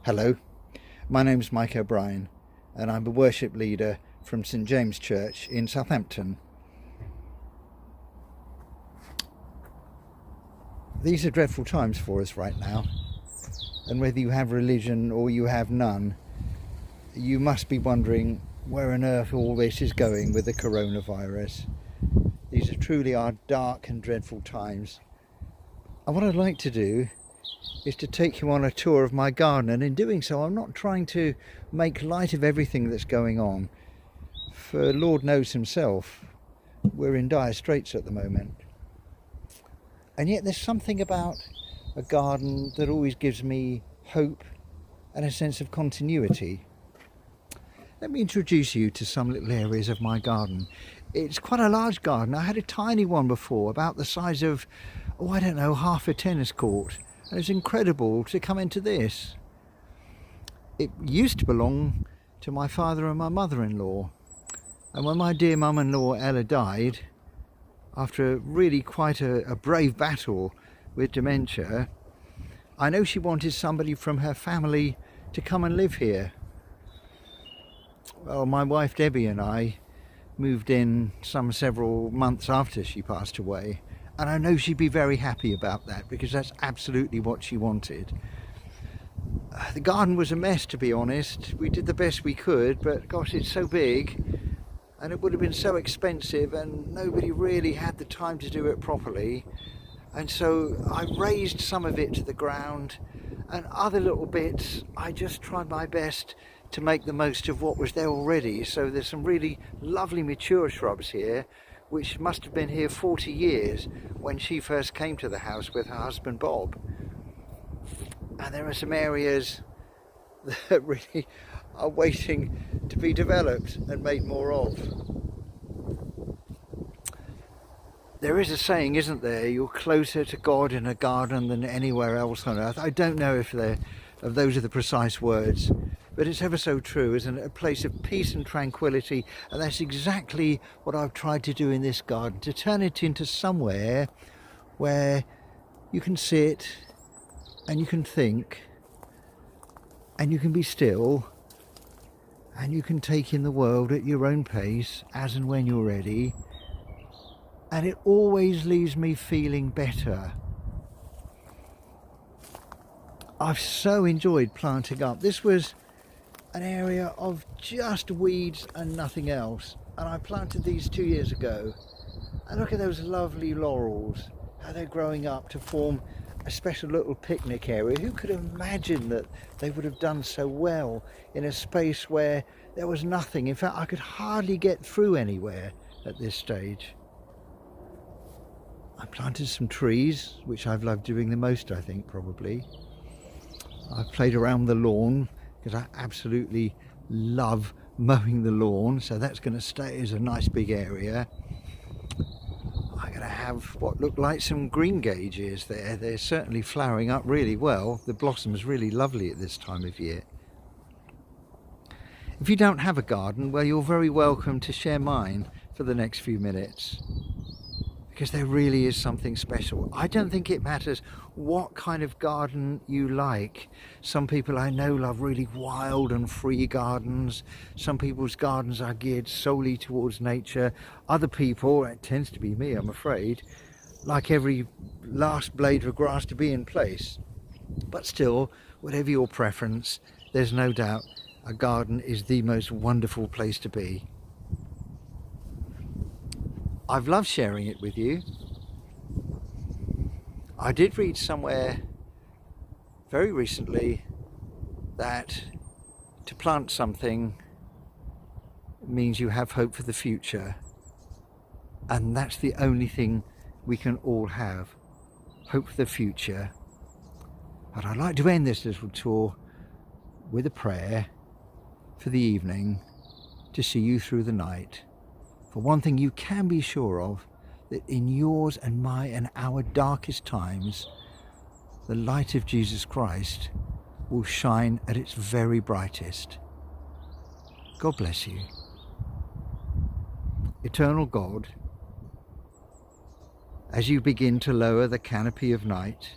Hello, my name's Mike O'Brien and I'm a worship leader from St James Church in Southampton. These are dreadful times for us right now, and whether you have religion or you have none, you must be wondering where on earth all this is going with the coronavirus. These are truly our dark and dreadful times. And what I'd like to do is to take you on a tour of my garden, and in doing so I'm not trying to make light of everything that's going on, for Lord knows himself we're in dire straits at the moment. And yet there's something about a garden that always gives me hope and a sense of continuity. Let me introduce you to some little areas of my garden. It's quite a large garden. I had a tiny one before, about the size of, I don't know, half a tennis court. And it's incredible to come into this. It used to belong to my father and my mother-in-law. And when my dear mum-in-law Ella died, after really quite a brave battle with dementia, I know she wanted somebody from her family to come and live here. Well, my wife Debbie and I moved in several months after she passed away. And I know she'd be very happy about that, because that's absolutely what she wanted. The garden was a mess, to be honest. We did the best we could, but gosh, it's so big and it would have been so expensive, and nobody really had the time to do it properly. And so I raised some of it to the ground, and other little bits I just tried my best to make the most of what was there already. So there's some really lovely mature shrubs here, which must have been here 40 years when she first came to the house with her husband Bob. And there are some areas that really are waiting to be developed and made more of. There is a saying, isn't there, you're closer to God in a garden than anywhere else on earth. I don't know if those are the precise words, but it's ever so true, isn't it? A place of peace and tranquility, and that's exactly what I've tried to do in this garden, to turn it into somewhere where you can sit and you can think and you can be still and you can take in the world at your own pace, as and when you're ready, and it always leaves me feeling better. I've so enjoyed planting up. This was an area of just weeds and nothing else, and I planted these 2 years ago, and look at those lovely laurels, how they're growing up to form a special little picnic area. Who could imagine that they would have done so well in a space where there was nothing? In fact, I could hardly get through anywhere at this stage. I planted some trees, which I've loved doing the most, I think, probably. I've played around the lawn, because I absolutely love mowing the lawn, so that's going to stay as a nice big area. I'm going to have what look like some green gages there. They're certainly flowering up really well. The blossom's really lovely at this time of year. If you don't have a garden, well, you're very welcome to share mine for the next few minutes, because there really is something special. I don't think it matters what kind of garden you like. Some people I know love really wild and free gardens. Some people's gardens are geared solely towards nature. Other people, it tends to be me, I'm afraid, like every last blade of grass to be in place. But still, whatever your preference, there's no doubt a garden is the most wonderful place to be. I've loved sharing it with you. I did read somewhere very recently that to plant something means you have hope for the future, and that's the only thing we can all have, hope for the future. But I'd like to end this little tour with a prayer for the evening to see you through the night. For one thing you can be sure of, that in yours and my and our darkest times, the light of Jesus Christ will shine at its very brightest. God bless you. Eternal God, as you begin to lower the canopy of night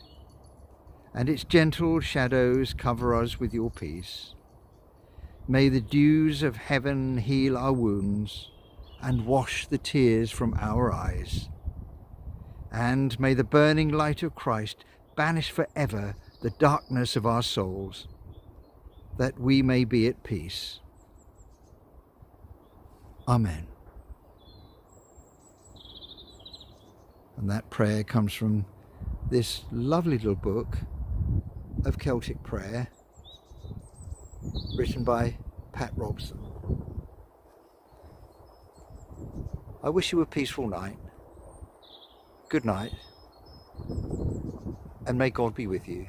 and its gentle shadows cover us with your peace. May the dews of heaven heal our wounds and wash the tears from our eyes. And may the burning light of Christ banish forever the darkness of our souls, that we may be at peace. Amen. And that prayer comes from this lovely little book of Celtic prayer, written by Pat Robson. I wish you a peaceful night. Good night, and may God be with you.